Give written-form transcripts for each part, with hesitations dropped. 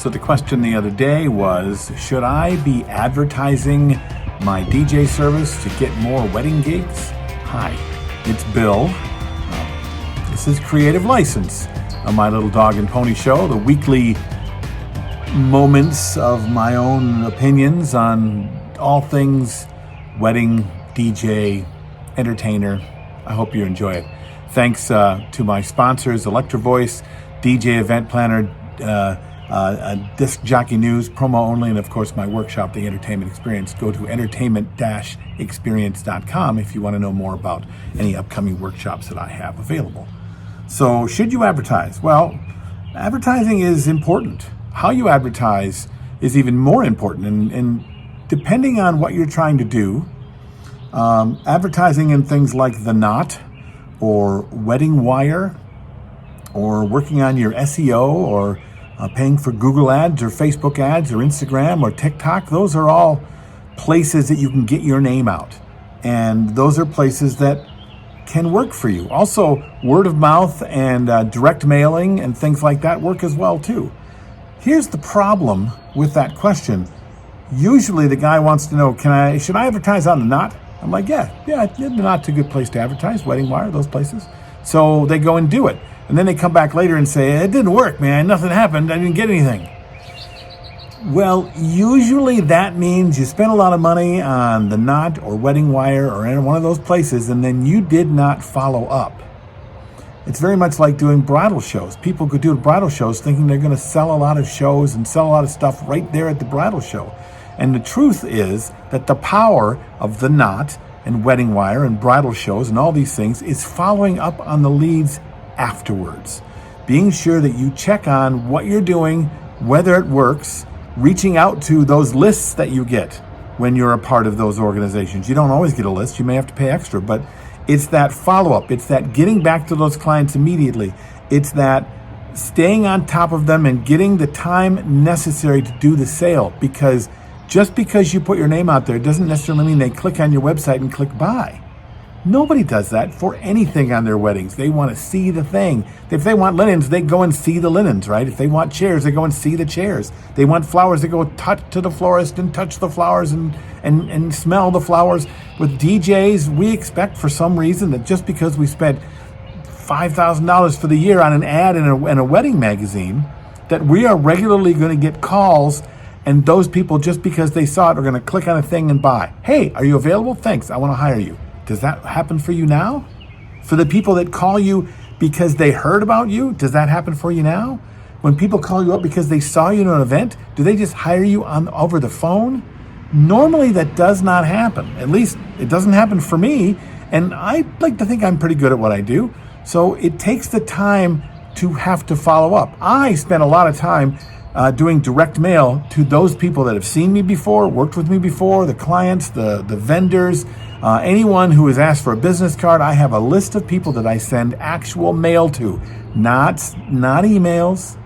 So the question the other day was, should I be advertising my DJ service to get more wedding gigs? Hi, it's Bill. This is Creative License on my little dog and pony show, the weekly moments of my own opinions on all things wedding, DJ, entertainer. I hope you enjoy it. Thanks to my sponsors, Electro Voice, DJ Event Planner, Disc Jockey News, promo only, and of course my workshop, The Entertainment Experience. Go to entertainment-experience.com if you want to know more about any upcoming workshops that I have available. So should you advertise? Well, advertising is important. How you advertise is even more important, and depending on what you're trying to do, advertising in things like The Knot or Wedding Wire, or working on your SEO, or paying for Google ads or Facebook ads or Instagram or TikTok, those are all places that you can get your name out. And those are places that can work for you. Also, word of mouth and direct mailing and things like that work as well too. Here's the problem with that question. Usually the guy wants to know, should I advertise on The Knot? I'm like, yeah, The Knot's a good place to advertise, Wedding Wire, those places. So they go and do it. And then they come back later and say, it didn't work, man, nothing happened, I didn't get anything. Well, usually that means you spent a lot of money on The Knot or Wedding Wire or any one of those places, and then you did not follow up. It's very much like doing bridal shows. People could do bridal shows thinking they're going to sell a lot of shows and sell a lot of stuff right there at the bridal show. And the truth is that the power of The Knot and Wedding Wire and bridal shows and all these things is following up on the leads afterwards. Being sure that you check on what you're doing, whether it works, reaching out to those lists that you get when you're a part of those organizations. You don't always get a list, you may have to pay extra, but it's that follow-up, it's that getting back to those clients immediately, it's that staying on top of them and getting the time necessary to do the sale, because just because you put your name out there doesn't necessarily mean they click on your website and click buy. Nobody does that for anything on their weddings. They want to see the thing. If they want linens, they go and see the linens, right? If they want chairs, they go and see the chairs. They want flowers, they go touch to the florist and touch the flowers and smell the flowers. With DJs, we expect for some reason that just because we spent $5,000 for the year on an ad in a wedding magazine, that we are regularly going to get calls, and those people, just because they saw it, are going to click on a thing and buy. Hey, are you available? Thanks, I want to hire you. Does that happen for you now? For the people that call you because they heard about you, does that happen for you now? When people call you up because they saw you in an event, do they just hire you over the phone? Normally that does not happen. At least it doesn't happen for me, and I like to think I'm pretty good at what I do. So it takes the time to have to follow up. I spend a lot of time doing direct mail to those people that have seen me before, worked with me before, the clients, the vendors, anyone who has asked for a business card. I have a list of people that I send actual mail to, not emails.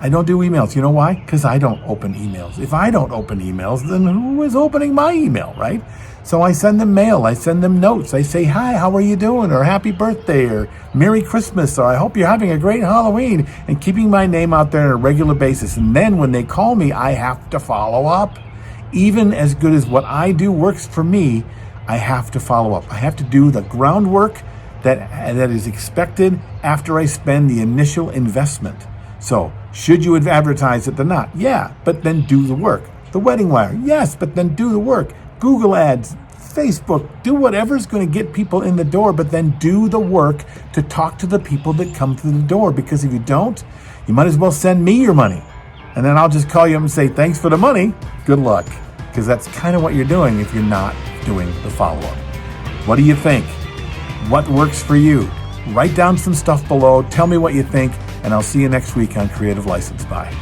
I don't do emails. You know why? Because I don't open emails. If I don't open emails, then who is opening my email, right? So I send them mail. I send them notes. I say, hi, how are you doing? Or happy birthday, or Merry Christmas, or I hope you're having a great Halloween, and keeping my name out there on a regular basis. And then when they call me, I have to follow up. Even as good as what I do works for me, I have to follow up. I have to do the groundwork that is expected after I spend the initial investment. So, should you advertise at The Knot? Yeah, but then do the work. The Wedding Wire? Yes, but then do the work. Google ads, Facebook, do whatever's going to get people in the door, but then do the work to talk to the people that come through the door. Because if you don't, you might as well send me your money. And then I'll just call you up and say, thanks for the money, good luck. Because that's kind of what you're doing if you're not doing the follow-up. What do you think? What works for you? Write down some stuff below, tell me what you think, and I'll see you next week on Creative License. Bye.